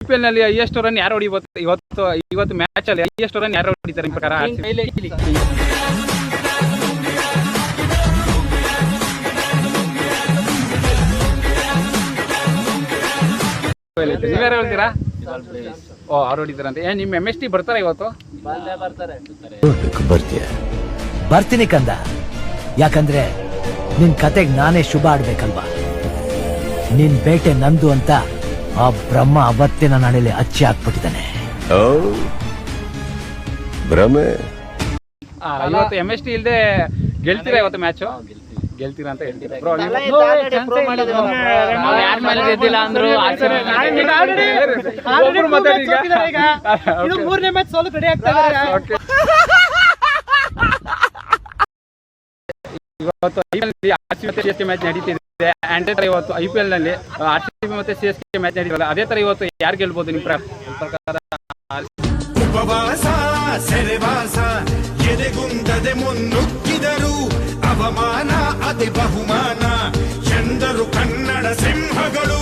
IPL ನಲ್ಲಿ highest run ಯಾರು ಹೊಡಿಬೋದು ಇವತ್ತು ಮ್ಯಾಚ್ ಅಲ್ಲಿ ಹೈಯೆಸ್ಟ್ ರನ್ ಯಾರು ಹೊಡಿತಾರೆ ನಿಮ್ಮ ಪ್ರಕಾರ? ನೀವ್ಯಾರು ಹೇಳ್ತೀರಾ? ಅವ್ರು ಹೊಡಿತಾರಂತೆ. ನಿಮ್ಮ MST ಬರ್ತಾರ ಇವತ್ತು? ಬರ್ತೀನಿ ಕಂದ, ಯಾಕಂದ್ರೆ ನಿನ್ ಕತೆಗ್ ನಾನೇ ಶುಭ ಆಡ್ಬೇಕಲ್ವಾ. ನಿನ್ ಬೇಟೆ ನಂದು ಅಂತ ಆ ಬ್ರಹ್ಮ ಅವತ್ತಿನ ನಾಳೆಯಲ್ಲಿ ಅಚ್ಚಿ ಹಾಕ್ಬಿಟ್ಟಿದ್ದಾನೆ. ಇವತ್ತು MST ಇಲ್ದೆ ಗೆಲ್ತೀರಾ ಇವತ್ತು ಮ್ಯಾಚ್? ಗೆಲ್ತೀರಾ ಅಂತ ಹೇಳ್ತೀರಾ? ಇವತ್ತು CSK ಮ್ಯಾಚ್ ನಡೀತಿದೆ. ಅಂಡ್ ಇವತ್ತು IPL ನಲ್ಲಿ RCB ಮತ್ತೆ CSK ಮ್ಯಾಚ್ ನಡೀತಿಲ್ಲ. ಅದೇ ತರ ಇವತ್ತು ಯಾರು ಗೆಲ್ಬಹುದು ನಿಮ್ಮ ಪ್ರಕಾರ? ಉಪವಾಸ ಸೆರೆವಾಸ ಎದೆಗುಂದದೆ ಮುನ್ನುಗ್ಗಿದರು ಅವಮಾನ ಅತಿ ಬಹುಮಾನ ಎಂದರು ಕನ್ನಡ ಸಿಂಹಗಳು.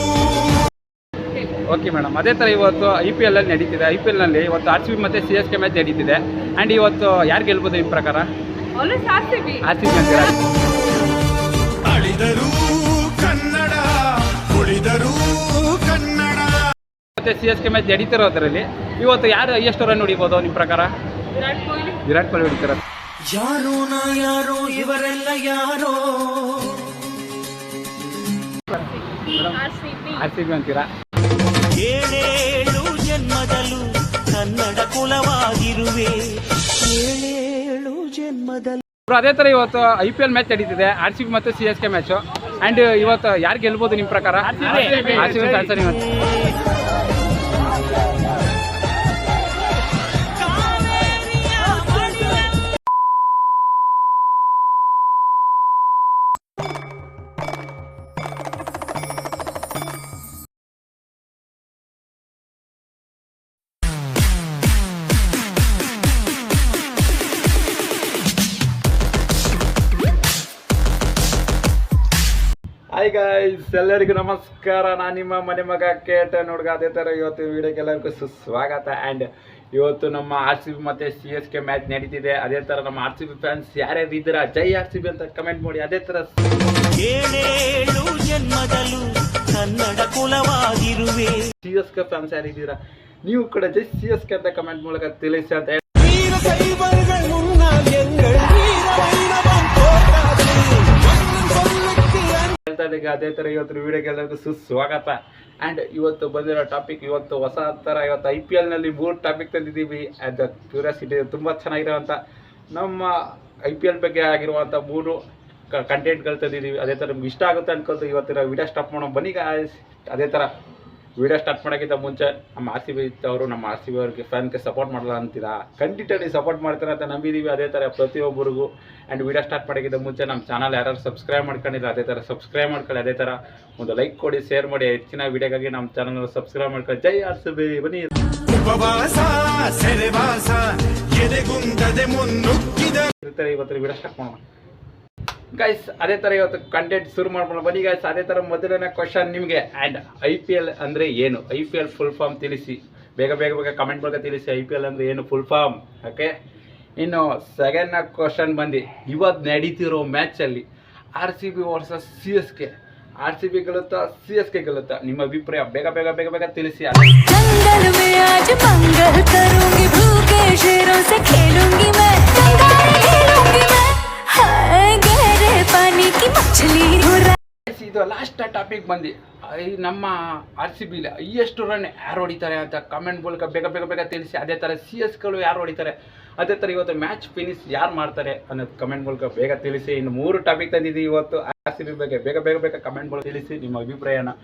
ಓಕೆ ಮೇಡಮ್, ಅದೇ ತರ ಇವತ್ತು IPL ಅಲ್ಲಿ ನಡೀತಿದೆ. IPL ನಲ್ಲಿ ಇವತ್ತು RCB ಮತ್ತೆ CSK ಮ್ಯಾಚ್ ನಡೀತಿದೆ. ಅಂಡ್ ಇವತ್ತು ಯಾರು ಗೆಲ್ಬಹುದು ನಿಮ್ಮ ಪ್ರಕಾರ? RCB ಅಂತೀರಾ? ಅಳಿದರು ಕನ್ನಡ ಉಳಿದರು ಕನ್ನಡ. ಮತ್ತೆ CSK ಮ್ಯಾಚ್ ನಡೀತಿರೋದ್ರಲ್ಲಿ ಇವತ್ತು ಯಾರು ಹೈಯೆಸ್ಟ್ ರನ್ ಹೊಡಿಬೋದು ನಿಮ್ಮ ಪ್ರಕಾರ? ವಿರಾಟ್ ಕೊಹ್ಲಿ ಹೊಡಿತಾರ. ಯಾರೋ ನಾ ಯಾರೋ ಇವರೆಲ್ಲ ಯಾರೋ. RCB ಅಂತೀರಾ? ಏಳೇಳು ಜನ್ಮದಲ್ಲೂ ಕನ್ನಡ ಕುಲವಾಗಿರುವೆ, ಏಳೇಳು ಜನ್ಮದಲ್ಲೂ. ಅದೇ ತರ ಇವತ್ತು IPL ಮ್ಯಾಚ್ ನಡೀತಿದೆ, RCB ಮತ್ತು CSK ಮ್ಯಾಚ್. ಅಂಡ್ ಇವತ್ತು ಯಾರು ಗೆಲ್ಬಹುದು ನಿಮ್ಮ ಪ್ರಕಾರ? RCB ಆನ್ಸರ್ ಇವತ್ತು. ಹಾಯ್ ಗೈಸ್, ಎಲ್ಲರಿಗೂ ನಮಸ್ಕಾರ. ನಾನು ನಿಮ್ಮ ಮನೆ ಮಗ KTN ಹುಡುಗ. ಅದೇ ಥರ ಇವತ್ತು ವಿಡಿಯೋಕ್ಕೆ ಎಲ್ಲರಿಗೂ ಸುಸ್ವಾಗತ. ಆ್ಯಂಡ್ ಇವತ್ತು ನಮ್ಮ RCB ಮತ್ತು CSK ಮ್ಯಾಚ್ ನಡೀತಿದೆ. ಅದೇ ಥರ ನಮ್ಮ RCB ಫ್ಯಾನ್ಸ್ ಯಾರ್ಯಾರು ಇದ್ದೀರಾ ಜೈ RCB ಅಂತ ಕಮೆಂಟ್ ಮಾಡಿ. ಅದೇ ಥರ ಏಳೇಳು ಜನ್ಮದಲ್ಲೂ ಕನ್ನಡ ಕುಲವಾಗಿರುವೆ. CSK ಫ್ಯಾನ್ಸ್ ಯಾರಿದ್ದೀರಾ ನೀವು ಕೂಡ ಜೈ CSK ಅಂತ ಕಮೆಂಟ್ ಮೂಲಕ ತಿಳಿಸಿ ಅಂತ ಹೇಳ್ತಾ ಇದ್ದೀಗ. ಅದೇ ಥರ ಇವತ್ತು ವಿಡಿಯೋಗೆ ಎಲ್ಲರಿಗೂ ಸುಸ್ವಾಗತ. ಆ್ಯಂಡ್ ಇವತ್ತು ಬಂದಿರೋ ಟಾಪಿಕ್ ಇವತ್ತು ಹೊಸ ಥರ. ಇವತ್ತು IPL ನಲ್ಲಿ 3 ಟಾಪಿಕ್ ತಂದಿದ್ದೀವಿ. ಆ್ಯಂಡ್ ಕ್ಯೂರಿಯಾಸಿಟಿ ತುಂಬ ಚೆನ್ನಾಗಿರೋವಂಥ ನಮ್ಮ IPL ಬಗ್ಗೆ ಆಗಿರುವಂಥ 3 ಕಂಟೆಂಟ್ಗಳು ತಂದಿದ್ದೀವಿ. ಅದೇ ಥರ ನಿಮ್ಗೆ ಇಷ್ಟ ಆಗುತ್ತೆ ಅನ್ಕೊಳ್ತು ಇವತ್ತಿನ ವಿಡಿಯೋ ಸ್ಟಾರ್ಟ್ ಮಾಡೋಣ ಬನ್ನಿ ಗಾಯ್ಸ್. ಅದೇ ಥರ ವಿಡಿಯೋ ಸ್ಟಾರ್ಟ್ ಮಾಡೋಕ್ಕಿಂತ ಮುಂಚೆ ನಮ್ಮ RCB ಅವರು ನಮ್ಮ RCB ಅವ್ರಿಗೆ ಫ್ಯಾನ್ಗೆ ಸಪೋರ್ಟ್ ಮಾಡಲ್ಲ ಅಂತೀರಾ? ಖಂಡಿತವಾಗಿ ಸಪೋರ್ಟ್ ಮಾಡ್ತಾರೆ ಅಂತ ನಂಬಿದ್ದೀವಿ. ಅದೇ ಥರ ಪ್ರತಿಯೊಬ್ಬರಿಗೂ. ಆ್ಯಂಡ್ ವಿಡಿಯೋ ಸ್ಟಾರ್ಟ್ ಮಾಡೋಕ್ಕಿಂತ ಮುಂಚೆ ನಮ್ಮ ಚಾನಲ್ ಯಾರು ಸಬ್ಸ್ಕ್ರೈಬ್ ಮಾಡ್ಕೊಂಡಿಲ್ಲ ಅದೇ ಥರ ಸಬ್ಸ್ಕ್ರೈಬ್ ಮಾಡ್ಕೊಳ್ಳಿ. ಅದೇ ಥರ ಒಂದು ಲೈಕ್ ಕೊಡಿ, ಶೇರ್ ಮಾಡಿ. ಹೆಚ್ಚಿನ ವಿಡಿಯೋಗಾಗಿ ನಮ್ಮ ಚಾನಲ್ ಸಬ್ಸ್ಕ್ರೈಬ್ ಮಾಡ್ಕೊಳ್ಳಿ. ಜೈ RCB. ಬನ್ನಿ. ಉಪವಾಸ ಸೆರೆವಾಸ ಎದೆಗುಂದದೆ ಮುನ್ನುಗ್ಗಿದರು. ಇವತ್ತು ವಿಡಿಯೋ ಸ್ಟಾರ್ಟ್ ಮಾಡೋಣ ಗೈಸ್. ಅದೇ ಥರ ಇವತ್ತು ಕಂಟೆಂಟ್ ಶುರು ಮಾಡ್ಬೋದು ಬನ್ನಿ ಗೈಸ್. ಅದೇ ಥರ ಮೊದಲನೇ ಕ್ವಶನ್ ನಿಮಗೆ. ಆ್ಯಂಡ್ IPL ಅಂದರೆ ಏನು? IPL ಫುಲ್ ಫಾರ್ಮ್ ತಿಳಿಸಿ. ಬೇಗ ಕಮೆಂಟ್ ಮೂಲಕ ತಿಳಿಸಿ. IPL ಅಂದರೆ ಏನು ಫುಲ್ ಫಾರ್ಮ್? ಓಕೆ. ಇನ್ನು ಸೆಕೆಂಡ್ ಕ್ವಶನ್ ಬಂದು ಇವತ್ತು ನಡೀತಿರೋ ಮ್ಯಾಚಲ್ಲಿ RCB versus CSK. RCB ಗೆಲ್ಲುತ್ತಾ CSK ಗೆಲ್ಲುತ್ತಾ? ನಿಮ್ಮ ಅಭಿಪ್ರಾಯ ಬೇಗ ತಿಳಿಸಿ. ಇದು ಲಾಸ್ಟ್ ಟಾಪಿಕ್ ಬಂದು ನಮ್ಮ RCB ಹೈಯೆಸ್ಟ್ ರನ್ ಯಾರು ಹೊಡಿತಾರೆ ಅಂತ ಕಮೆಂಟ್ ಮೂಲಕ ಬೇಗ ತಿಳಿಸಿ. ಅದೇ ಥರ CSKಗಳು ಯಾರು ಹೊಡಿತಾರೆ? ಅದೇ ಥರ ಇವತ್ತು ಮ್ಯಾಚ್ ಫಿನಿಶ್ ಯಾರು ಮಾಡ್ತಾರೆ ಅನ್ನೋದು ಕಮೆಂಟ್ ಮೂಲಕ ಬೇಗ ತಿಳಿಸಿ. ಇನ್ನು 3 ಟಾಪಿಕ್ ತಂದಿದ್ದೀವಿ ಇವತ್ತು RCB ಬಗ್ಗೆ. ಬೇಗ ಕಮೆಂಟ್ ಮೂಲಕ ತಿಳಿಸಿ ನಿಮ್ಮ ಅಭಿಪ್ರಾಯನ.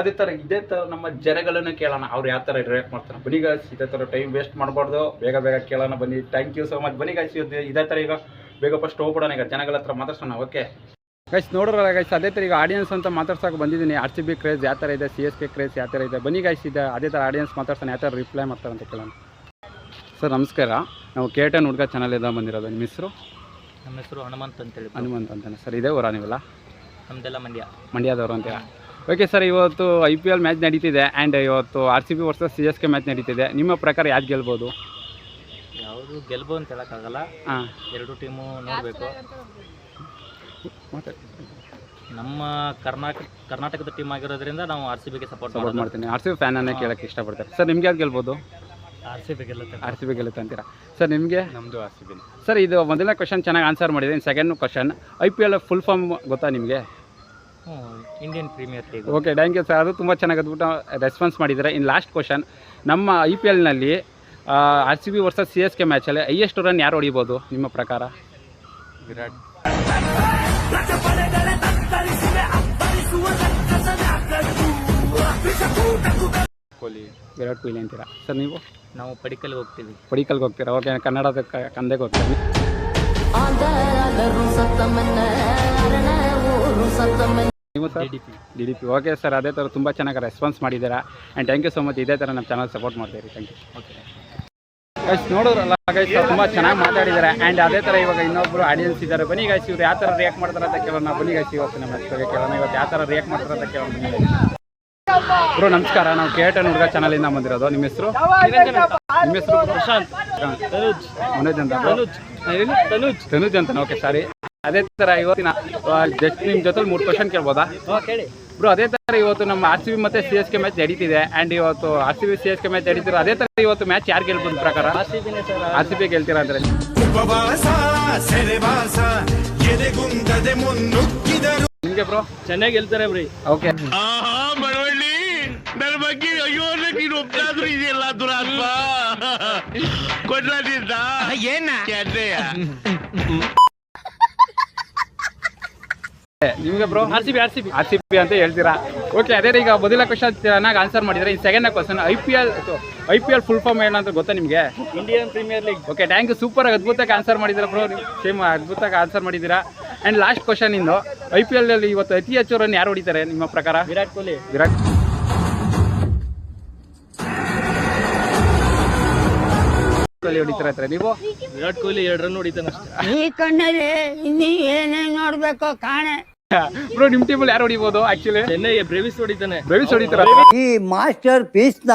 ಅದೇ ಥರ ಇದೇ ಥರ ನಮ್ಮ ಜನಗಳನ್ನು ಕೇಳೋಣ, ಅವ್ರು ಯಾವ ಥರ ರಿಯಾಕ್ಟ್ ಮಾಡ್ತಾರೆ. ಬನ್ನಿ ಗಾಯ್ಸ್, ಇದೇ ಥರ ಟೈಮ್ ವೇಸ್ಟ್ ಮಾಡಬಾರ್ದು. ಬೇಗ ಕೇಳೋಣ ಬನ್ನಿ. Thank you so much. ಬನ್ನಿ ಗಾಯ್ಸ್, ಇದೇ ಥರ ಈಗ ಬೇಗ ಫಸ್ಟ್ ಹೋಗ್ಬಿಡೋಣ. ಈಗ ಜನಗಳ ಹತ್ರ ಮಾತಾಡ್ಸೋಣ. ಓಕೆ ಗೈಸ್, ನೋಡ್ರಲ್ಲ ಗೈಸ್, ಅದೇ ಥರ ಈಗ ಆಡಿಯನ್ಸ್ ಅಂತ ಮಾತಾಡ್ಸೋಕೆ ಬಂದಿದ್ದೀನಿ. RCB ಕ್ರೇಜ್ ಯಾವ ಥರ ಇದೆ, CSK ಕ್ರೇಜ್ ಯಾವ ಥರ ಇದೆ. ಬನ್ನಿ ಗೈಸ್, ಇದೆ ಅದೇ ಥರ ಆಡಿಯನ್ಸ್ ಮಾತಾಡ್ತಾನೆ, ಯಾವ ಥರ ರಿಪ್ಲೈ ಮಾಡ್ತಾರೆ ಅಂತ ಕೇಳೋಣ. ಸರ್ ನಮಸ್ಕಾರ, ನಾವು KTN ಹುಡುಗ ಚಾನಲಿಂದ ಬಂದಿರೋದು. ನಿಮ್ಮ ಹೆಸರು? ನಮ್ಮ ಹೆಸರು ಹನುಮಂತ್ ಅಂತೇಳಿ. ಹನುಮಂತ್ ಅಂತಾನೆ ಸರ್. ಇದೇ ಊರ ನೀವೆಲ್ಲ? ನಮ್ಮದೆಲ್ಲ ಮಂಡ್ಯದವರು ಅಂತೀರಾ? ಓಕೆ ಸರ್, ಇವತ್ತು IPL ಮ್ಯಾಚ್ ನಡೀತಿದೆ ಆ್ಯಂಡ್ ಇವತ್ತು RCB ವರ್ಸಸ್ CSK ಮ್ಯಾಚ್ ನಡೀತಿದೆ. ನಿಮ್ಮ ಪ್ರಕಾರ ಯಾರು ಗೆಲ್ಬೋದು? ಯಾವುದು ಗೆಲ್ಬೋದು ಅಂತ ಹೇಳೋಕ್ಕಾಗಲ್ಲ. ಹಾಂ, ಎರಡು ಟೀಮು ನೋಡಬೇಕು. ಮಾತಾಡಿ. ನಮ್ಮ ಕರ್ನಾಟಕದ ಟೀಮ್ ಆಗಿರೋದ್ರಿಂದ ನಾವು RCBಗೆ ಸಪೋರ್ಟ್ ಮಾಡ್ತೀನಿ. RCB ಫ್ಯಾನನ್ನೇ ಕೇಳೋಕ್ಕೆ ಇಷ್ಟಪಡ್ತಾರೆ. ಸರ್, ನಿಮ್ಗೆ ಯಾರು ಗೆಲ್ಬೋದು? RCB ಗೆಲ್ಲುತ್ತೆ. RCB ಗೆಲ್ಲುತ್ತೆ ಅಂತೀರಾ? ಸರ್, ನಿಮಗೆ? ನಮ್ಮದು RCB. ಸರ್, ಇದು ಮೊದಲನೇ ಕ್ವಶನ್ ಚೆನ್ನಾಗಿ ಆನ್ಸರ್ ಮಾಡಿದೆ. ಇನ್ನು second question, IPL full form ಗೊತ್ತಾ ನಿಮಗೆ? Indian Premier League. Okay, thank you sir. ಅದು ತುಂಬ ಚೆನ್ನಾಗಿ ಅದ್ಬಿಟ್ಟು ರೆಸ್ಪಾನ್ಸ್ ಮಾಡಿದ್ದಾರೆ. ಇನ್ನು ಲಾಸ್ಟ್ ಕ್ವಶನ್, ನಮ್ಮ IPLನಲ್ಲಿ RCB ವರ್ಸಸ್ CSK ಮ್ಯಾಚಲ್ಲಿ ಹೈಯೆಸ್ಟ್ ರನ್ ಯಾರು ಹೊಡಿಬೋದು ನಿಮ್ಮ ಪ್ರಕಾರ? ವಿರಾಟ್ ಕೊಹ್ಲಿ. ವಿರಾಟ್ ಕೊಹ್ಲಿ ಅಂತೀರಾ? ಸರ್, ನೀವು? ನಾವು ಪಡಿಕಲ್ಗೆ ಹೋಗ್ತೀವಿ. ಪಡಿಕಲ್ಗೆ ಹೋಗ್ತೀರಾ? ಓಕೆ, ಕನ್ನಡದ ಕಂದೆಗೆ ಹೋಗ್ತೀವಿ. ನೀವು ಸರ್? DDP. ಓಕೆ ಸರ್, ಅದೇ ಥರ ತುಂಬ ಚೆನ್ನಾಗಿ ರೆಸ್ಪಾನ್ಸ್ ಮಾಡಿದ್ದೀರಾ and thank you so much. ಇದೇ ಥರ ನಮ್ಮ ಚಾನಲ್ ಸಪೋರ್ಟ್ ಮಾಡ್ತೀರಿ. Thank you. ಓಕೆ ಗೈಸ್, ನೋಡೋರಲ್ಲ ಗೈಸ್, ತುಂಬ ಚೆನ್ನಾಗಿ ಮಾತಾಡಿದ್ದಾರೆ ಆ್ಯಂಡ್ ಅದೇ ಥರ ಇವಾಗ ಇನ್ನೊಬ್ಬರು ಆಡಿಯನ್ಸ್ ಇದ್ದಾರೆ. ಬನ್ನಿ ಗೈಸ್, ಇವ್ರು ಯಾವ ಥರ ರಿಯಾಕ್ಟ್ ಮಾಡ್ತಾರೆ ಅಂತ ಕೇಳೋಣ. ಬನ್ನಿ ಗೈಸ್, ಇವತ್ತು ನಮ್ಮ ಹೆಸರಿಗೆ ಕೇಳೋಣ. ಇವತ್ತು ಯಾವ ಥರ ರಿಯಾಕ್ಟ್ ಮಾಡ್ತಾರೆ ಅಂತ ಕೇಳೋಣ. ಬನ್ನಿ ಗೈಸ್. ಬ್ರೋ ನಮಸ್ಕಾರ, ನಾವು KTN ಹುಡುಗ ಚಾನಲಿಂದ ಬಂದಿರೋದು. ನಿಮ್ಮ ಹೆಸರು? ನಿಮ್ಮ ಹೆಸರು? ಪ್ರಶಾಂತ್. ಮನೋಜ್ ಅಂತ. ತನುಜ್ ಅಂತ. Okay, sorry. ಅದೇ ಥರ ಇವತ್ತಿನ ಜಸ್ಟ್ ನಿಮ್ಮ ಜೊತೆ 3 ಕ್ವಶನ್ ಕೇಳ್ಬೋದಾ? ಕೇಳಿ ಬ್ರೋ. ಅದೇ ಥರ ಇವತ್ತು ನಮ್ಮ RCB ಮತ್ತು CSK ಮ್ಯಾಚ್ ನಡೀತಿದೆ ಆ್ಯಂಡ್ ಇವತ್ತು RCB CSK ಮ್ಯಾಚ್ ನಡೀತಿರೋ ಅದೇ ಥರ ಇವತ್ತು ಮ್ಯಾಚ್ ಯಾರು ಗೆಲ್ಬೋದು ಪ್ರಕಾರ? RCB ಗೆಲ್ತೀರಾ ಅಂದರೆ? ನಿಮಗೆ ಬ್ರೋ? ಚೆನ್ನಾಗಿ ಗೆಲ್ತಾರೆ ಬ್ರಿ. ಓಕೆ, ನನ್ನ ಬಗ್ಗೆ ಅಯ್ಯೋ ನೀನು ಒಬ್ಬರಾದ್ರೂ ಇದೆಯಲ್ಲ ದುರಾತ್ಮ ಕೊಡ್ಲಿದ್ದ ಏನ ನಿಮಗೆ ಬ್ರೋ? RCB ಅಂತ ಹೇಳ್ತೀರಾ? ಓಕೆ, ಅದೇ ಈಗ ಮೊದಲ ಕ್ವಶನ್ ಚೆನ್ನಾಗಿ ಆನ್ಸರ್ ಮಾಡಿದರೆ. ಈ second question, IPL full form ಏನಂತ ಗೊತ್ತಾ ನಿಮಗೆ? Indian Premier League. Okay, thank you. ಸೂಪರಾಗಿ ಅದ್ಭುತವಾಗಿ ಆನ್ಸರ್ ಮಾಡಿದ್ದೀರಾ ಬ್ರೋ. ನೀವು ಸೇಮ್ ಅದ್ಭುತವಾಗಿ ಆನ್ಸರ್ ಮಾಡಿದ್ದೀರಾ. ಆ್ಯಂಡ್ ಲಾಸ್ಟ್ ಕ್ವಶನ್ ಇಂದು, IPL ಅಲ್ಲಿ ಇವತ್ತು ಅತಿ ಹೆಚ್ಚು ರನ್ ಯಾರು ಹೊಡಿತಾರೆ ನಿಮ್ಮ ಪ್ರಕಾರ? ವಿರಾಟ್ ಕೊಹ್ಲಿ. ವಿರಾಟ್ ಕೊಹ್ಲಿ ಹೊಡಿತಾರೆ. ನೀವು? ವಿರಾಟ್ ಕೊಹ್ಲಿ 2 ರನ್ ಹೊಡಿತಾನೆ ಅಷ್ಟೇ. ಈ ಕಣ್ಣಲ್ಲಿ ಇನ್ನೀ ಏನೇನ್ ನೋಡ್ಬೇಕು ಕಾಣೆ. ಬ್ರೋ, ನಿಮ್ಮ ಟೀಮಲ್ಲಿ ಯಾರು ಹೊಡಿಬೋದು ಆಕ್ಚುಲಿ? ಚೆನ್ನೈಗೆ ಬ್ರೇವಿಸ್ ಹೊಡಿತಾನೆ. ಬ್ರೇವಿಸ್ ಹೊಡಿತಾರ? ಈ ಮಾಸ್ಟರ್ ಪೀಸ್ ನ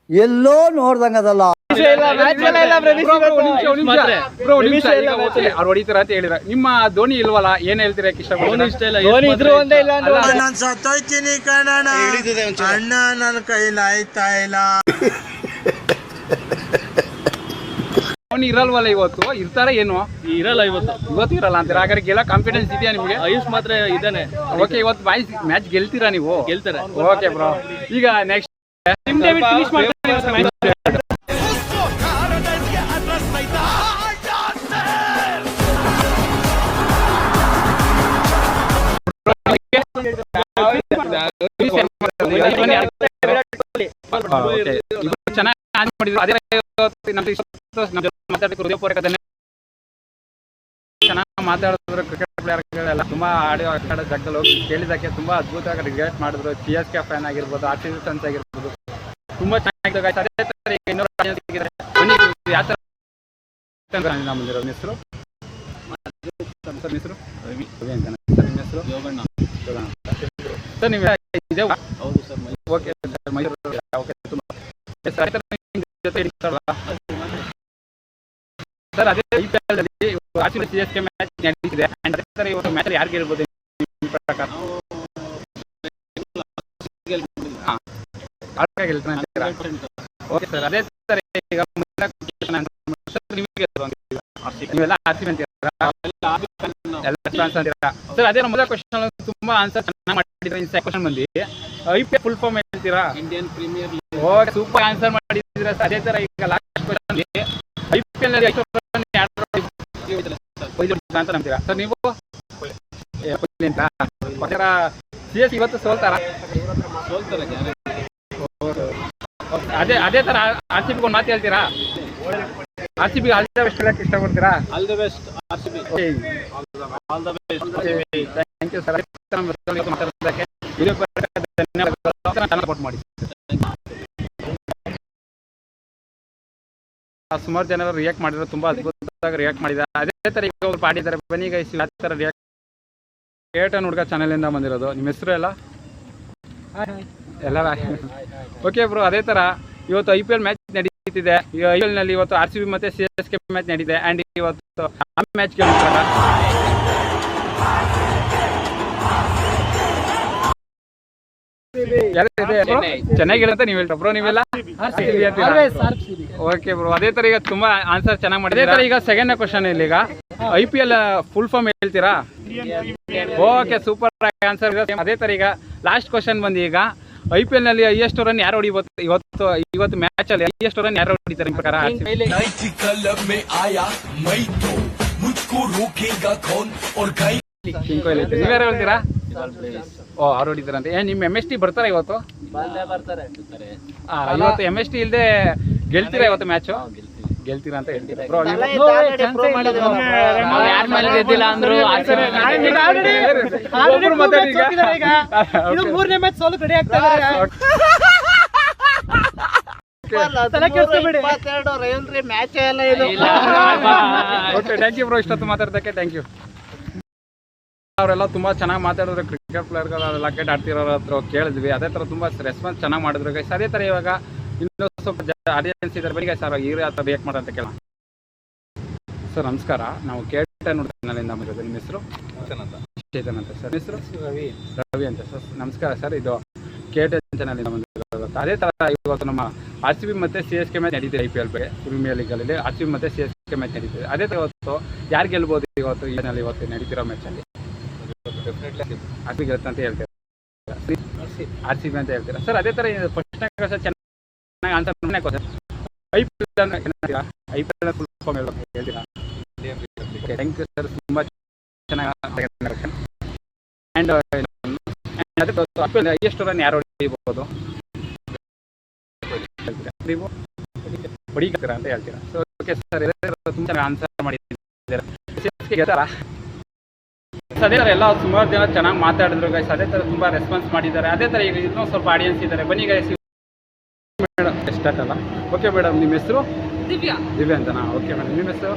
ಎಲ್ಲೋ ನೋಡ್ದಂಗದಲ್ಲ. ಅವ್ರು ಹೊಡಿತಾರ ಅಂತ ಹೇಳಿರ. ನಿಮ್ಮ ಧೋನಿ ಇಲ್ವಲ್ಲ, ಏನ್ ಹೇಳ್ತೀರಾ? ಧೋನಿ ಇಷ್ಟ ಇಲ್ಲ. ನಾನು ಸತ್ತೋಯ್ತೀನಿ ಕಣಣ್ಣ, ಅಣ್ಣ ನನ್ನ ಕೈಲಾಯ್ತಾ ಇಲ್ಲ. ಧೋನಿ ಇರಲ್ವಲ್ಲ ಇವತ್ತು? ಇರ್ತಾರ ಏನು? ಇರಲ್ಲ ಇವತ್ತು ಇರಲ್ಲ ಅಂತೀರಾ? ಹಾಗಾದ್ರೆ ಗೆಲ್ಲ ಕಾನ್ಫಿಡೆನ್ಸ್ ಇದೆಯಾ ನಿಮಗೆ? ಆಯುಷ್ ಮಾತ್ರ ಇದ್ದಾನೆ. ಓಕೆ, ಇವತ್ತು ಮ್ಯಾಚ್ ಗೆಲ್ತೀರಾ ನೀವು? ಗೆಲ್ತಾರೆ. ಓಕೆ ಬ್ರೋ, ಈಗ ನೆಕ್ಸ್ಟ್ ಚೆನ್ನಾಗಿ ಮಾತಾಡಿದ್ರು. ಕ್ರಿಕೆಟ್ ಪ್ಲೇಯರ್ಗಳೆಲ್ಲ ತುಂಬ ಆಡೋ ಜಾಗದಲ್ಲಿ ಹೋಗಿ ಕೇಳಿದಕ್ಕೆ ತುಂಬ ಅದ್ಭುತವಾಗಿ ರಿಗ್ರೆಟ್ ಮಾಡಿದ್ರು. CSK ಫ್ಯಾನ್ ಆಗಿರ್ಬೋದು, RCB ಫ್ಯಾನ್ಸ್ ಆಗಿರ್ಬೋದು, ತುಂಬ ಚೆನ್ನಾಗಿದೆ. ಅದೇ ಥರ ಈಗ ಇನ್ನೊಂದು ಯಾವ ಥರ ಬಂದಿರೋ? ನಿಮ್ಮ ಹೆಸರು? ಸರ್, ಹೆಸರು ರವಿ ಅಂತಾನೆ. ಸರ್, ನಿಮ್ಮ ಹೆಸರು? ಯೋಗಣ್ಣ. ಸರ್, ನೀವು ಇದೆ? ಹೌದು sir. Okay sir, Mysuru. Okay, ತುಂಬ ಜೊತೆ ಸರ್. ಅದೇ IPL ಅಲ್ಲಿ RCB CSK ಮ್ಯಾಚ್ ನಡೀತಿದೆ ಆ್ಯಂಡ್ ಅದೇ ಥರ ಇವತ್ತು ಮ್ಯಾಚಲ್ಲಿ ಯಾರು ಗೆಲ್ಬೋದು ನಿಮ್ಮ ಪ್ರಕಾರ? ಹಾಂ, ಗೆಲ್ತಾನೆ ಅಂತೀರಾ? ಓಕೆ ಸರ್, ಅದೇ ಥರ ಈಗ ನೀವೆಲ್ಲ RCB ಅಂತೀರಾ? ಎಲ್ಲ ಫ್ಯಾನ್ಸ್ ಅಂತೀರಾ? ಸರ್, ಅದೇ ಮೊದಲ ಕ್ವಶನ್ ತುಂಬ ಆನ್ಸರ್ ಚೆನ್ನಾಗಿ ಮಾಡಿದ್ರೆ. ಇನ್ನು ಸೆಕೆಂಡ್ ಕ್ವಶನ್ ಬಂದು IPL ಫುಲ್ ಫಾರ್ಮ್ ಹೇಳ್ತೀರಾ? Indian Premier League. Okay, super answer ಮಾಡಿದ್ದೀರಾ. ಅದೇ ಥರ ಈಗ ಲಾಸ್ಟ್ ಕ್ವಶನ್ IPL ಅಲ್ಲಿ ಅಂತ ನಂಬ್ತೀರಾ? ಸರ್, ನೀವು? ಅಂತ CSK ಇವತ್ತು ಸೋಲ್ತಾರ? ಅದೇ ಥರ RCB ಒಂದು ಮಾತು ಹೇಳ್ತೀರಾ? RCB ಆಲ್ ದ ಬೆಸ್ಟ್ ಹೇಳಕ್ಕೆ ಇಷ್ಟಪಡ್ತೀರಾ? All the best RCB. All the best. Thank you sir. ಮಾತಾಡೋದಕ್ಕೆ ಸಪೋರ್ಟ್ ಮಾಡಿ. ಸುಮಾರು ಜನರು ರಿಯಾಕ್ಟ್ ಮಾಡಿದ್ರು, ತುಂಬ ಅದ್ಭುತವಾಗಿ ರಿಯಾಕ್ಟ್ ಮಾಡಿದ್ದಾರೆ. ಅದೇ ಥರ ಈಗ ಅವ್ರು ಪಾಡಿದ್ದಾರೆ. ಬನ್ನಿ ಗೈಸ್, ಯಾವ ಥರ ರಿಯಾಕ್ಟ್ KTN ಹುಡುಗ ಚಾನಲಿಂದ ಬಂದಿರೋದು. ನಿಮ್ಮ ಹೆಸರು ಎಲ್ಲ? ಎಲ್ಲರ ಓಕೆ ಬ್ರೋ, ಅದೇ ಥರ ಇವತ್ತು IPL ಮ್ಯಾಚ್ ನಡೀತಿದೆ. ಈಗ IPL ನಲ್ಲಿ ಇವತ್ತು RCB ಮತ್ತು CSK ಮ್ಯಾಚ್ ನಡೀತಿದೆ. ಆ್ಯಂಡ್ ಇವತ್ತು ಆ ಮ್ಯಾಚ್ ಕೇಳ್ತಾರೆ ಚೆನ್ನಾಗಿರುತ್ತೆ ನೀವು ಹೇಳ್ತಾ ಬ್ರೋ, ನೀವೆಲ್ಲ ಓಕೆ ಬ್ರೋ. ಅದೇ ತರ ಈಗ ತುಂಬಾ ಆನ್ಸರ್ ಚೆನ್ನಾಗಿ ಮಾಡಿದೆ. ಅದೇ ತರ ಈಗ ಸೆಕೆಂಡ್ ಕ್ವಶನ್ ಇಲ್ಲಿ ಈಗ IPL ಫುಲ್ ಫಾರ್ಮ್ ಹೇಳ್ತೀರಾ? Okay, super answer. ಅದೇ ತರ ಈಗ ಲಾಸ್ಟ್ ಕ್ವಶನ್ ಬಂದು ಈಗ IPL ನಲ್ಲಿ ಹೈಯೆಸ್ಟ್ ರನ್ ಯಾರು ಹೊಡಿಬೋದು ಇವತ್ತು ಮ್ಯಾಚ್ ಅಲ್ಲಿ ಹೈಯೆಸ್ಟ್ ರನ್ ಯಾರು ಹೊಡಿತಾರೆ ನಿಮ್ಮ ಪ್ರಕಾರ? ಕಿಂಗ್ ಕೊಹ್ಲಿ. ನೀವ್ಯಾರು ಹೇಳ್ತೀರಾ? ಓ, ಅವ್ರು ಹೊಡಿತಾರೆ ಅಂತ. ನಿಮ್ಮ MST ಬರ್ತಾರ ಇವತ್ತು? ಇವತ್ತು MST ಇಲ್ಲದೆ ಗೆಲ್ತೀರಾ ಇವತ್ತು ಮ್ಯಾಚು? ಗೆಲ್ತೀರಾ ಅಂತ ಹೇಳ್ತೀರಾ ಬ್ರೋ? ಮೂರನೇ ಮ್ಯಾಚ್ ಸೋಲು ರೆಡಿ ಆಗ್ತಾ ಮ್ಯಾಚ್ ಎಲ್ಲ ಇದು. ಓಕೆ, ಥ್ಯಾಂಕ್ ಯು ಬ್ರೋ, ಇಷ್ಟೊತ್ತು ಮಾತಾಡೋದಕ್ಕೆ ಥ್ಯಾಂಕ್ ಯು. ಅವರೆಲ್ಲ ತುಂಬ ಚೆನ್ನಾಗಿ ಮಾತಾಡಿದ್ರು. ಕ್ರಿಕೆಟ್ ಪ್ಲೇಯರ್ಗಳೆಲ್ಲ ಕ್ರಿಕೆಟ್ ಆಡ್ತಿರೋರ ಹತ್ರ ಕೇಳಿದ್ವಿ. ಅದೇ ಥರ ತುಂಬ ರೆಸ್ಪಾನ್ಸ್ ಚೆನ್ನಾಗಿ ಮಾಡಿದ್ರು ಗೈಸ್. ಅದೇ ಥರ ಇವಾಗ ಇನ್ನೂ ಸ್ವಲ್ಪ ಆಡಿಯನ್ಸ್ ಇದ್ದಾರೆ. ಬನ್ನಿ ಸರ್, ಈಗ ಯಾವ ರಿಯಾಕ್ಟ್ ಮಾಡೋಂತ ಕೇಳೋಣ. ಸರ್ ನಮಸ್ಕಾರ, ನಾವು KTN ಚಾನಲಿಂದ ಬಂದಿರೋದು. ನಿಮ್ಮ ಹೆಸರು? ಚೇತನ್ ಅಂತ ಸರ್. ಹೆಸರು? ರವಿ ಅಂತ ಸರ್. ನಮಸ್ಕಾರ ಸರ್, ಇದು KTN ಚಾನಲಿಂದ ಬಂದಿರೋದು. ಅದೇ ಥರ ಇವತ್ತು ನಮ್ಮ RCB ಮತ್ತು CSK ಮ್ಯಾಚ್ ನಡೀತಿದೆ. IPL ಪ್ರೀಮಿಯರ್ ಲೀಗಲ್ಲಿ RCB ಮತ್ತು CSK ಮ್ಯಾಚ್ ನಡೀತಿದೆ. ಅದೇ ಥರ ಇವತ್ತು ಯಾರು ಗೆಲ್ಬೋದು ಇವತ್ತು ನಡೀತಿರೋ ಮ್ಯಾಚಲ್ಲಿ? RCB ಗೆಲ್ಲುತ್ತೆ ಅಂತ ಹೇಳ್ತೀರಾ? RCB ಅಂತ ಹೇಳ್ತೀರಾ ಸರ್? ಅದೇ ಥರ ಫಸ್ಟ್ ಚೆನ್ನಾಗಿ ಆನ್ಸರ್ ಸರ್. IPL ಅಂದ್ರೆ IPL ಫುಲ್ ಫಾರ್ಮ್ ಹೇಳ್ತೀರಾ? ಥ್ಯಾಂಕ್ ಯು ಸರ್, ತುಂಬ ಚೆನ್ನಾಗಿ. ಆ್ಯಂಡ್ ಅದೇ IPL ಹೈಯೆಸ್ಟ್ ರನ್ ಯಾರು ಹೊಡಿಬೋದು ನೀವು ಹೊಡಿತೀರಾ ಅಂತ ಹೇಳ್ತೀರಾ? ಸೊ ಓಕೆ ಸರ್, ತುಂಬ ಚೆನ್ನಾಗಿ ಆನ್ಸರ್ ಮಾಡಿದ್ದೀರಾ. ಗೆಲ್ತಾರಾ? ಅದೇ ಥರ ಎಲ್ಲ ಸುಮಾರು ಜನ ಚೆನ್ನಾಗಿ ಮಾತಾಡಿದ್ರು ಗೈಸ್. ಅದೇ ಥರ ತುಂಬ ರೆಸ್ಪಾನ್ಸ್ ಮಾಡಿದ್ದಾರೆ. ಅದೇ ಥರ ಈಗ ಇನ್ನೂ ಸ್ವಲ್ಪ ಆಡಿಯನ್ಸ್ ಇದ್ದಾರೆ. ಬನ್ನಿ ಗೈಸ್. ಮೇಡಮ್ ಸ್ಟಾರ್ಟ್ ಅಲ್ಲ? ಓಕೆ ಮೇಡಮ್, ನಿಮ್ಮ ಹೆಸರು? ದಿವ್ಯಾ ಅಂತನಾ? ಓಕೆ ಮೇಡಮ್, ನಿಮ್ಮ ಹೆಸರು?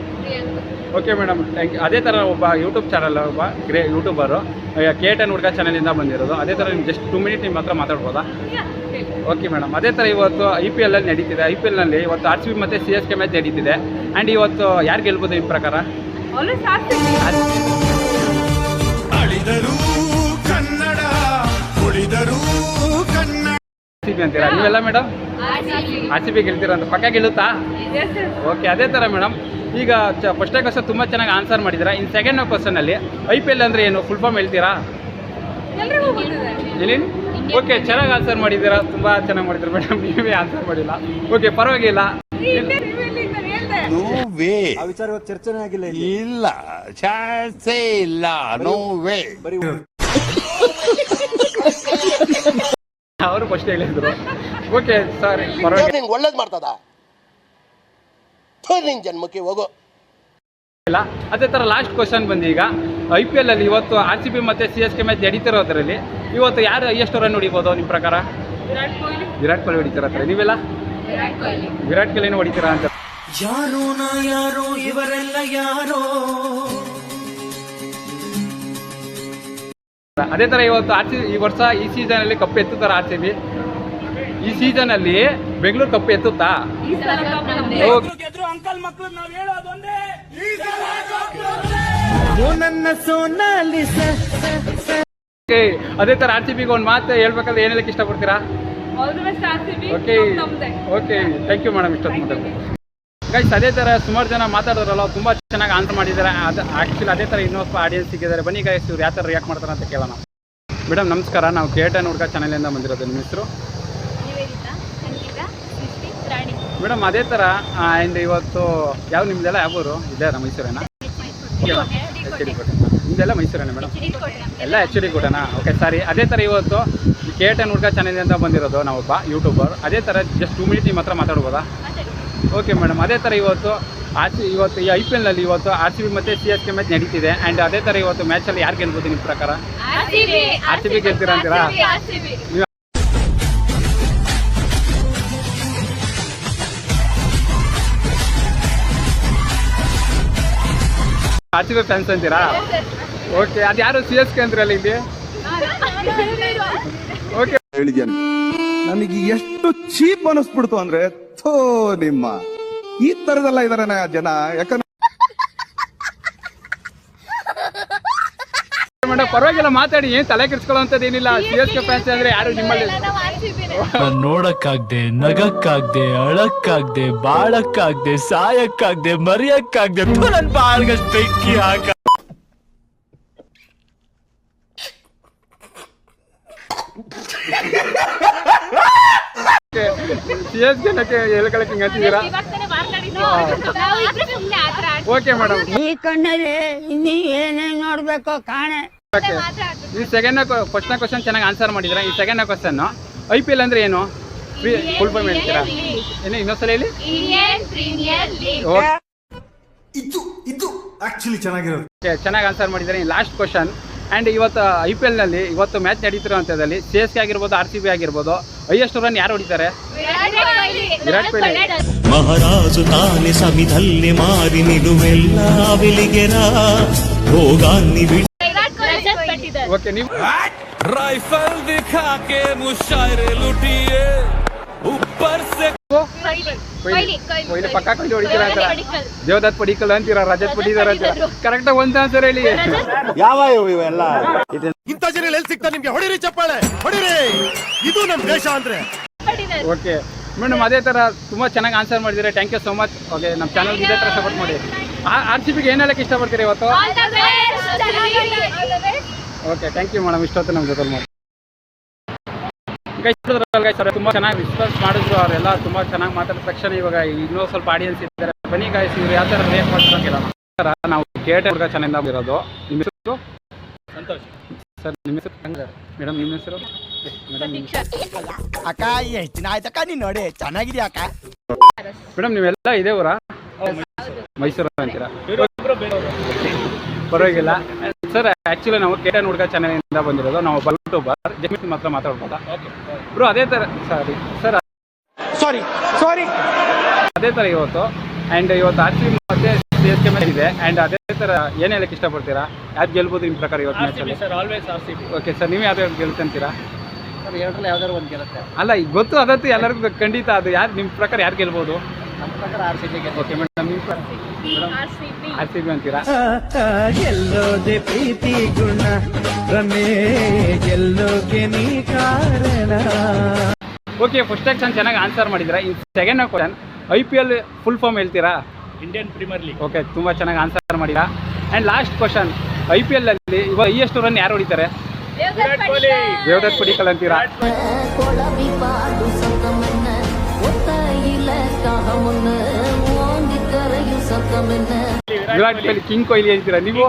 Okay madam, thank you. ಅದೇ ಥರ ಒಬ್ಬ ಯೂಟ್ಯೂಬ್ ಚಾನಲ್, ಒಬ್ಬ ಯೂಟ್ಯೂಬರು KTN ಹುಡುಗ ಚಾನಲಿಂದ ಬಂದಿರೋದು. ಅದೇ ಥರ ನಿಮ್ಗೆ ಜಸ್ಟ್ 2 ಮಿನಿಟ್ ನಿಮ್ಮ ಹತ್ರ ಮಾತಾಡ್ಬೋದಾ? ಓಕೆ ಮೇಡಮ್, ಅದೇ ಥರ ಇವತ್ತು IPL ಅಲ್ಲಿ ನಡೀತಿದೆ. IPL ನಲ್ಲಿ ಇವತ್ತು RCB ಮತ್ತು CSK ಮ್ಯಾಚ್ ನಡೀತಿದೆ. ಆ್ಯಂಡ್ ಇವತ್ತು ಯಾರು ಗೆಲ್ಬೋದು ನಿಮ್ಮ ಪ್ರಕಾರ? RCB ಅಂತೀರಾ ನೀವೆಲ್ಲ ಮೇಡಮ್? RCB ಗೆಲ್ತೀರಾ ಅಂತ ಪಕ್ಕ ಗೆಲ್ಲುತ್ತಾ? ಓಕೆ, ಅದೇ ಥರ ಮೇಡಮ್ ಈಗ ಫಸ್ಟೇ ಕ್ವಶನ್ ತುಂಬ ಚೆನ್ನಾಗಿ ಆನ್ಸರ್ ಮಾಡಿದ್ದೀರಾ. ಇನ್ನು ಸೆಕೆಂಡ್ ಕ್ವಶನಲ್ಲಿ IPL ಅಂದರೆ ಏನು ಫುಲ್ ಫಾರ್ಮ್ ಹೇಳ್ತೀರಾ? ಹೇಳಿ. ಓಕೆ, ಚೆನ್ನಾಗಿ ಆನ್ಸರ್ ಮಾಡಿದ್ದೀರಾ, ತುಂಬ ಚೆನ್ನಾಗಿ ಮಾಡಿದ್ದೀರಾ ಮೇಡಮ್. ನೀವೇ ಆನ್ಸರ್ ಮಾಡಿಲ್ಲ. ಓಕೆ, ಪರವಾಗಿಲ್ಲ. ಚರ್ಚೆನೇ ಆಗಿಲ್ಲ. ಇಲ್ಲ, ಚಾನ್ಸೇ ಇಲ್ಲ. No way. ಅವರು ಫಸ್ಟ್ ಹೇಳಿದ್ರು. ಓಕೆ ಸರ್, ಪರವಾಗಿಲ್ಲ. ಒಳ್ಳೇದು ಮಾಡ್ತದ ನಿನ್ ಜನ್ಮಕ್ಕೆ ಹೋಗೋ. ಇಲ್ಲ, ಅದೇ ಥರ ಲಾಸ್ಟ್ ಕ್ವಶನ್ ಬಂದು ಈಗ IPL ಅಲ್ಲಿ ಇವತ್ತು RCB ಮತ್ತು CSK ಮ್ಯಾಚ್ ನಡೀತಿರೋದ್ರಲ್ಲಿ ಇವತ್ತು ಯಾರು ಹೈಯೆಸ್ಟ್ ರನ್ ಹೊಡಿಬೋದು ನಿಮ್ಮ ಪ್ರಕಾರ? ವಿರಾಟ್ ಕೊಹ್ಲಿ ಹೊಡಿತೀರ. ನೀವೆಲ್ಲ ವಿರಾಟ್ ಕೊಹ್ಲಿನೂ ಹೊಡಿತೀರಾ ಅಂತ? ಯಾರೋ ನಾ ಯಾರೋ ಇವರೆಲ್ಲ ಯಾರೋ. ಅದೇ ಥರ ಇವತ್ತು RCB ಈ ವರ್ಷ ಈ ಸೀಸನಲ್ಲಿ ಕಪ್ ಎತ್ತುತ್ತಾರೆ RCB? ಈ ಸೀಸನಲ್ಲಿ ಬೆಂಗಳೂರು ಕಪ್ ಎತ್ತುತ್ತಾ? ಅದೇ ಥರ RCBಗೆ ಒಂದು ಮಾತು ಹೇಳ್ಬೇಕಾದ್ರೆ ಏನು ಹೇಳಕ್ಕೆ ಇಷ್ಟಪಡ್ತೀರಾ? Okay okay, thank you madam, ಇಷ್ಟೊತ್ತು ಮಾತಾಡ್ಬೋದು ಗೈಸ್. ಅದೇ ಥರ ಸುಮಾರು ಜನ ಮಾತಾಡೋರಲ್ಲ, ತುಂಬ ಚೆನ್ನಾಗಿ ಆನ್ಸರ್ ಮಾಡಿದ್ದಾರೆ. ಅದು ಆ್ಯಕ್ಚುಲಿ ಅದೇ ಥರ ಇನ್ನೊಬ್ಬ ಆಡಿಯನ್ಸ್ ಸಿಕ್ಕಿದ್ದಾರೆ. ಬನ್ನಿ ಗೈಸ್, ಇವ್ರು ಯಾವ ಥರ ರಿಯಾಕ್ಟ್ ಮಾಡ್ತಾರೆ ಅಂತ ಕೇಳೋಣ. ಮೇಡಮ್ ನಮಸ್ಕಾರ, ನಾವು KTN ಹುಡುಗ ಚಾನಲಿಂದ ಬಂದಿರೋದು. ನಿಮ್ಮ ಹೆಸರು? ಮೇಡಮ್ ಅದೇ ಥರ ಆ್ಯಂಡ್ ಇವತ್ತು ಯಾವ ನಿಮ್ಮದೆಲ್ಲ ಯಾವ ಊರು? ಇದೇ ಮೈಸೂರೇನಾ? HD ಕೋಟೆ. ನಿಮ್ಮದೆಲ್ಲ ಮೈಸೂರೇನಾ ಮೇಡಮ್? ಎಲ್ಲ HD ಕೋಟೆನಾ? Okay sorry. ಅದೇ ಥರ ಇವತ್ತು KTN ಹುಡುಗ ಚಾನಲಿಂದ ಬಂದಿರೋದು ನಾವೊಬ್ಬ ಯೂಟ್ಯೂಬರ್. ಅದೇ ಥರ ಜಸ್ಟ್ 2 ಮಿನಿಟ್ ನಿಮ್ಮ ಹತ್ರ ಮಾತಾಡ್ಬೋದಾ? ಓಕೆ ಮೇಡಮ್, ಅದೇ ಥರ ಇವತ್ತು ಇವತ್ತು ಈ IPL ನಲ್ಲಿ ಇವತ್ತು RCB ಮತ್ತು CSK ಮ್ಯಾಚ್ ನಡೀತಿದೆ. ಆ್ಯಂಡ್ ಅದೇ ಥರ ಇವತ್ತು ಮ್ಯಾಚಲ್ಲಿ ಯಾರು ಗೆಲ್ಬೋದು ನಿಮ್ಮ ಪ್ರಕಾರ? RCB ಗೆಲ್ತೀರಾ ಅಂತೀರಾ? RCB ಫ್ಯಾನ್ಸ್ ಅಂತೀರಾ? ಓಕೆ, ಅದು ಯಾರು CSK ಅಂತೀರಲ್ಲ ಇಲ್ಲಿ? ಓಕೆ ಹೇಳಿದ್ಯಾನೆ ನನಗೆ ಎಷ್ಟು ಚೀಪ್ ಅನಿಸ್ಬಿಡ್ತು ಅಂದ್ರೆ ಥೋ ನಿಮ್ಮ ಈ ತರದೆಲ್ಲ ಇದಾರೆ ಜನ. ಯಾಕಂದ್ರೆ ಮೇಡಮ್ ಪರವಾಗಿಲ್ಲ ಮಾತಾಡಿ, ಏನ್ ತಲೆ ಕೆಡ್ಸ್ಕೊಳ್ಳೋಂಥದ್ದು ಏನಿಲ್ಲ. CSK ಫ್ಯಾನ್ಸ್ ಅಂದ್ರೆ ಯಾರು ನಿಮ್ಮಲ್ಲಿ ನೋಡಕ್ಕಾಗ್ದೆ, ನಗಕ್ಕಾಗ್ದೆ, ಅಳಕ್ಕಾಗ್ದೆ, ಬಾಳಕ್ಕಾಗ್ದೆ, ಸಾಯಕ್ಕಾಗ್ದೆ, ಮರಿಯಕ್ಕಾಗ್ದೆ, ನನ್ ಬಾಳ್ಗಷ್ಟು ಬೆಂಕಿ ಹಾಕ. CSK ಹೇಳ್ಕೊಳಕ್ ಹಿಂಗ್ ಅಂತಿದ್ದೀರಾ? Okay madam. ಈ ಕಣ್ಣಲ್ಲಿ ಇನ್ನೀ ಏನೇನ್ ನೋಡ್ಬೇಕು ಕಾಣೆ. ಈ ಫಸ್ಟ್ ಕ್ವಶನ್ ಚೆನ್ನಾಗಿ ಆನ್ಸರ್ ಮಾಡಿದ್ರ. ಈ ಸೆಕೆಂಡ್ ಕ್ವಶನ್ IPL ಅಂದ್ರೆ ಏನು? ಫುಲ್ ಫಾರ್ಮ್ ಹೇಳ್ತೀರಾ? ಏನು ಇನ್ನೊಂದ್ಸಲ ಹೇಳಿ. ಚೆನ್ನಾಗಿ ಆನ್ಸರ್ ಮಾಡಿದ್ದಾರೆ. ಲಾಸ್ಟ್ ಕ್ವಶನ್ ಅಂಡ್ ಇವತ್ತು IPL ನಲ್ಲಿ ಇವತ್ತು ಮ್ಯಾಚ್ ನಡೀತಿರುವಂತದಲ್ಲಿ CSK ಆಗಿರ್ಬೋದು, RCB ಆಗಿರ್ಬೋದು, ಹೈಯೆಸ್ಟ್ ರನ್ ಯಾರು ಹೊಡಿತಾರೆ? ವಿರಾಟ್ ಕೊಹ್ಲಿ. ಮಹಾರಾಜು ತಾನೆ ಸಮಿಧಲ್ಲಿ ಮಾರಿ ನಿಲುವೆಲ್ಲ ಬೆಲಿಗೆರ ಭೋಗಾನ್ನಿ ಬಿಡಿ. ಓಕೆ, ನೀವು ರೈಫಲ್ ದಿಖಾಕೆ ಮುಶಾಯರೆ ಲುಟಿಯೇ ऊपर से ಕೊಹ್ಲಿ ಪಕ್ಕ ಕೊಹ್ಲಿ ಹೊಡಿತೀರ ಅಂತ. ದೇವದತ್ ಪಡಿಕಲ್ ಅಂತೀರಾ, ರಜತ್ ಪಡಿದಾರ ಅಂತೀರಾ. ಕರೆಕ್ಟ್ ಆಗಿ ಒಂದು ಆನ್ಸರ್ ಹೇಳಿ. ಯಾವ ಇವೆಲ್ಲ ಇಂಥ ಜನ ಎಲ್ಲಿ ಸಿಗ್ತಾರೆ ನಿಮ್ಗೆ? ಹೊಡಿರಿ ಚಪ್ಪಾಳೆ, ಹೊಡಿರಿ. ಇದು ನಮ್ ದೇಶ ಅಂದ್ರೆ. ಓಕೆ ಮೇಡಮ್, ಅದೇ ಥರ ತುಂಬ ಚೆನ್ನಾಗಿ ಆನ್ಸರ್ ಮಾಡಿದ್ದೀರಾ. Thank you so much. Okay, ನಮ್ಮ ಚಾನಲ್ಗೆ ಇದೇ ಥರ ಸಪೋರ್ಟ್ ಮಾಡಿ. RCBಗೆ ಏನು ಹೇಳಕ್ಕೆ ಇಷ್ಟಪಡ್ತೀರಿ ಇವತ್ತು? Okay, thank you madam. ಇಷ್ಟೊತ್ತು ನಮ್ಮ ಜೊತೆ ಮಾಡಿ ಸರ್ ತುಂಬ ಚೆನ್ನಾಗಿ ರೆಸ್ಪಾನ್ಸ್ ಮಾಡಿದ್ರು. ಅವರೆಲ್ಲ ತುಂಬ ಚೆನ್ನಾಗಿ ಮಾತಾಡಿದ ತಕ್ಷಣ ಇವಾಗ ಇನ್ನೂ ಸ್ವಲ್ಪ ಆಡಿಯನ್ಸ್ ಇದ್ದಾರೆ. ಬನ್ನಿ ಗಾಯ್ಸ್, ಇವ್ರು ಯಾವ ಥರ ರಿಯಾಕ್ಟ್ ಮಾಡ್ತಾರೆ ನಾವು ಕೇಟ ಹುಡುಗ ಚೆನ್ನಾಗಿ ಇರೋದು. ನಿಮ್ಮ ಹೆಸರು? ಸಂತೋಷ್ ಸರ್. ನಿಮ್ಮ ಹೆಸರು? ಮೇಡಮ್ ನಿಮ್ಮ ಹೆಸರು? ಮೇಡಮ್ ಅಕ್ಕ ಎಷ್ಟು ದಿನ ಆಯ್ತಕ್ಕ ನೀನ್ ನೋಡಿ, ಚೆನ್ನಾಗಿದ್ಯಾ ಅಕ್ಕ? ಮೇಡಮ್ ನೀವೆಲ್ಲ ಇದೇ ಊರಾ? ಮೈಸೂರು ಅಂತೀರಾ? ಪರವಾಗಿಲ್ಲ ಸರ್. ಆ್ಯಕ್ಚುಲಿ ನಾವು ಕೇಟ ಹುಡುಗ ಚಾನಲಿಂದ ಬಂದಿರೋದು. ನಾವು ಯೂಟ್ಯೂಬರ್ ಜಮೀನ್ ಮಾತ್ರ ಮಾತಾಡ್ಬೋದಾ? ಬ್ರೋ ಅದೇ ಥರ ಸಾರಿ ಅದೇ ಥರ ಇವತ್ತು RCB ಮತ್ತೆ CSK ಮ್ಯಾಚ್ ಇದೆ. ಆ್ಯಂಡ್ ಅದೇ ಥರ ಏನು ಹೇಳಕ್ಕೆ ಇಷ್ಟಪಡ್ತೀರಾ? ಯಾರು ಗೆಲ್ಬೋದು ನಿಮ್ಮ ಪ್ರಕಾರ ಇವತ್ತು ಮ್ಯಾಚಲ್ಲಿ? ಓಕೆ ಸರ್, ನೀವು ಯಾವ್ದು ಗೆಲ್ತಂತೀರಾ? ಯಾವ್ದಾದ್ರು ಒಂದು ಗೆಲ್ಲುತ್ತೆ. ಅಲ್ಲ, ಈಗ ಗೊತ್ತು ಅದಂತೂ ಎಲ್ಲರಿಗೂ ಖಂಡಿತ. ಅದು ಯಾರು ನಿಮ್ಮ ಪ್ರಕಾರ ಯಾರು ಗೆಲ್ಬೋದು? ನಮ್ಮ ಪ್ರಕಾರ RCB. ಓಕೆ ಮೇಡಮ್, ನಿಮ್ಮ RCB ಅಂತೀರಾ? ಗೆಲ್ಲೋದೆ ಪ್ರೀತಿ ಗುಣ ರಮೇ ಗೆಲ್ಲೋಕೆ ನೀ ಕಾರಣ. ಓಕೆ, ಫಸ್ಟ್ ಕ್ವಶನ್ ಚೆನ್ನಾಗಿ ಆನ್ಸರ್ ಮಾಡಿದ್ದೀರಾ. ಈ second question IPL full form ಹೇಳ್ತೀರಾ? Indian Premier League. ಓಕೆ, ತುಂಬ ಚೆನ್ನಾಗಿ ಆನ್ಸರ್ ಮಾಡಿರಾ. ಆ್ಯಂಡ್ ಲಾಸ್ಟ್ ಕ್ವಶನ್ IPL ಅಲ್ಲಿ ಇವಾಗ ಹೈಯೆಸ್ಟ್ ರನ್ ಯಾರು ಹೊಡಿತಾರೆ? ದೇವದತ್ ಪಡಿಕಲ್ ಅಂತೀರಾ? ವಿರಾಟ್ ಕೊಹ್ಲಿ, ಕಿಂಗ್ ಕೊಹ್ಲಿ ಅಂತೀರಾ ನೀವು?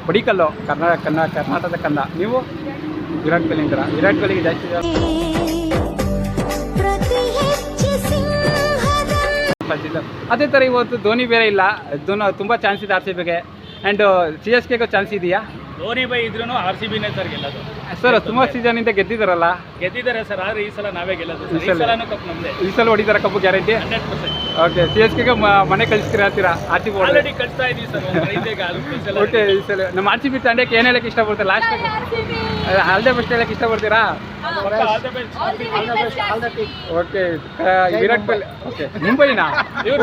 ಪಡಿಕಲ್ಲು ಕರ್ನಾಟಕದ ಕಂದ. ನೀವು ವಿರಾಟ್ ಕೊಹ್ಲಿ ಅಂತೀರಾ? ವಿರಾಟ್ ಕೊಹ್ಲಿಗೆ ಜಾಸ್ತಿ ಅದೇ ಥರ ಇವತ್ತು ಧೋನಿ ಬೇರೆ ಇಲ್ಲ. ತುಂಬ ಚಾನ್ಸ್ ಇದೆ RCBಗೆ. ಆ್ಯಂಡ್ CSKಗೂ ಚಾನ್ಸ್ ಇದೆಯಾ? ಧೋನಿ ಬೈ ಇದ್ರೂ RCBನೇ ಸರ್ ಗೆಲ್ಲೋದು. ಸರ್ ತುಂಬ ಸೀಸನಿಂದ ಗೆದ್ದಿದ್ದಾರಲ್ಲ. ಗೆದ್ದಿದ್ದಾರೆ ಸರ್, ಆದ್ರೆ ಈ ಸಲ ನಾವೇ ಗೆಲ್ಲೋದು. ಈ ಸಲನೂ ಕಪ್ ನಮ್ದೆ. ಈ ಸಲ ಹೊಡಿದಾರ ಕಪ್ಪು ಗ್ಯಾರಂಟಿ? 100%. ಓಕೆ, CSKಗೆ ಮನೆ ಕಳಿಸ್ತೀರಾ ಅಂತೀರಾ? RCB ಆಲ್ರೆಡಿ ಕಳಿಸ್ತಾ ಇದೀವಿ ಸರ್. ಓಕೆ, ಈ ಸಲ ನಮ್ಮ RCB ತಂಡಕ್ಕೆ ಏನು ಹೇಳಕ್ಕೆ ಇಷ್ಟಪಡ್ತೀರಾ? ಲಾಸ್ಟ್ ಆಲ್ ದ ಬೆಸ್ಟ್ ಹೇಳಕ್ಕೆ ಇಷ್ಟಪಡ್ತೀರಾ? ಓಕೆ, ವಿರಾಟ್ ಕೊಹ್ಲಿ. ಓಕೆ, ಮುಂಬೈನಾ?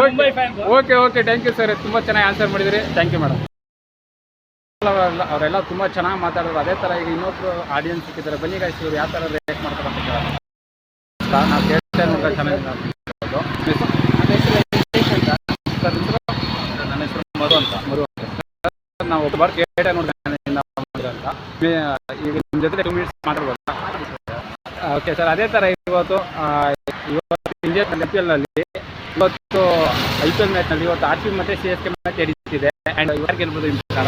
Mumbai fan. Okay, thank you sir. ತುಂಬ ಚೆನ್ನಾಗಿ ಆನ್ಸರ್ ಮಾಡಿದಿರಿ. Thank you madam. ಅವರೆಲ್ಲ ತುಂಬ ಚೆನ್ನಾಗಿ ಮಾತಾಡೋರು. ಅದೇ ಥರ ಈಗ ಇನ್ನೊಬ್ರು ಆಡಿಯನ್ಸ್ ಸಿಕ್ಕಿದ್ದಾರೆ. ಬನ್ನಿ ಗಾಯ್ಸ್, ಇವ್ರು ಯಾವ ಥರ ರಿಯಾಕ್ಟ್ ಮಾಡ್ತಾರೆ ಅಂತ ನಾವು ಕೇಳ್ತಾ ಚೆನ್ನಾಗಿ. ನನ್ನ ಹೆಸರು ಮಧು ಅಂತ. ನಾವು ಒಬ್ಬರು ಕೇಟ ನೋಡ್ಕೊಂಡು ಈಗ ನಿಮ್ಮ ಜೊತೆ 2 ಮಿನಿಟ್ಸ್ ಮಾತಾಡ್ಬೋದಾ? ಓಕೆ ಸರ್, ಅದೇ ಥರ ಇವತ್ತು ಇಂಡಿಯನ್ IPLನಲ್ಲಿ ಇವತ್ತು IPL ಮ್ಯಾಚ್ನಲ್ಲಿ ಇವತ್ತು RCB ಮತ್ತು CSK ಮ್ಯಾಚ್ ನಡೀತಿದೆ. ಆ್ಯಂಡ್ ಯಾರು ಗೆಲ್ಬೋದು ನಿಮ್ಮ ಪ್ರಕಾರ?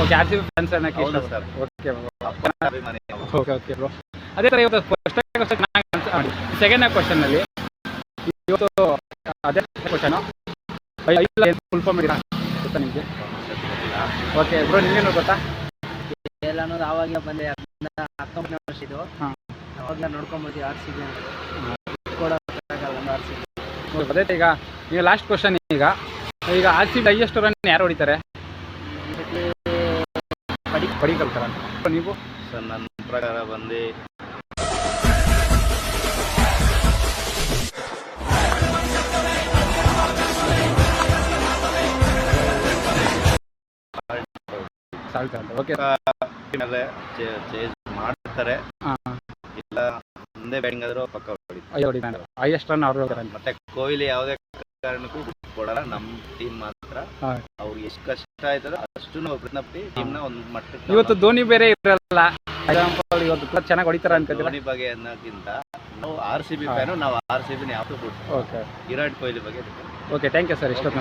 ಓಕೆ, RCB ಫ್ಯಾನ್ಸ್ ಅನ್ನಕ್ಕೆ ಇಷ್ಟ ಸರ್. Okay bro. ಅದೇ ಥರ ಇವತ್ತು ಫಸ್ಟ್ ಕ್ವಶನ್ ಆನ್ಸರ್ ಮಾಡಿ. ಸೆಕೆಂಡ್ ಕ್ವಶನ್ನಲ್ಲಿ ಇವತ್ತು ಅದೇ ಕ್ವಶನು ಫುಲ್ ಫಾರ್ಮ್ ಇದ್ದೀರಾ ಗೊತ್ತಾ ನಿಮಗೆ? ಓಕೆ ಬ್ರೋ, ನಿಮಗೇನು ಗೊತ್ತಾ? ಎಲ್ಲ ಅನ್ನೋದು ಆವಾಗ ಬಂದೆ 19 ವರ್ಷ ಇದು. ಅವಾಗ ನೋಡ್ಕೊಂಡ್ಬರ್ತೀವಿ RCB ಅನ್ನೋದು. RCB. ಅದೇ ಈಗ ನೀವು ಲಾಸ್ಟ್ ಕ್ವಶನ್ ಈಗ ಈಗ R C B highest run ಯಾರು ಹೊಡಿತಾರೆ? ಪಡಿಕಲ್ ಸರ್ ಅಂತ ನೀವು? ಸರ್ ನನ್ನ ಪ್ರಕಾರ ಬಂದು ಸಾಲ್ಟ್ ಅಂತ. ಓಕೆ ಮೇಲೆ ಚೇಂಜ್ ಮಾಡ್ತಾರೆ, ಹಾಂ ಇಲ್ಲ ಮುಂದೆ ಬ್ಯಾಟಿಂಗ್ ಆದರೂ ಪಕ್ಕ ಹೊಡಿತಾರೆ. ಹೈಯೆಸ್ಟ್ ರನ್ ಅವ್ರು ಹೊಡಿತಾರೆ. ಮತ್ತೆ ಕೊಹ್ಲಿ ಯಾವುದೇ ಕಾರಣಕ್ಕೂ ಕೊಡಲ್ಲ. ನಮ್ಮ ಟೀಮ್ ಮಾತ್ರ ಹಾಂ. ಅವ್ರಿಗೆ ಎಷ್ಟು ಕಷ್ಟ ಆಯ್ತದ ಅಷ್ಟು ನಾವು ಪ್ರಯತ್ನ ಪಟ್ಟು ಟೀಮ್ನ ಒಂದು ಮಟ್ಟಕ್ಕೆ ಇವತ್ತು ಧೋನಿ ಬೇರೆ ಇರಲ್ಲ, ಎಕ್ಸಾಂಪಲ್ ಇವತ್ತು ಚೆನ್ನಾಗಿ ಹೊಡಿತಾರ ಅನ್ಕೋತೀರಾ? ಧೋನಿ ಬಗ್ಗೆ ಅನ್ನೋಕ್ಕಿಂತ ನಾವು RCB ಫ್ಯಾನು, ನಾವು RCB ಯಾವತ್ತೂ ಬಿಟ್ಟು ಓಕೆ ವಿರಾಟ್ ಕೊಹ್ಲಿ ಬಗ್ಗೆ. Okay, thank you sir. ಇಷ್ಟೊತ್ತು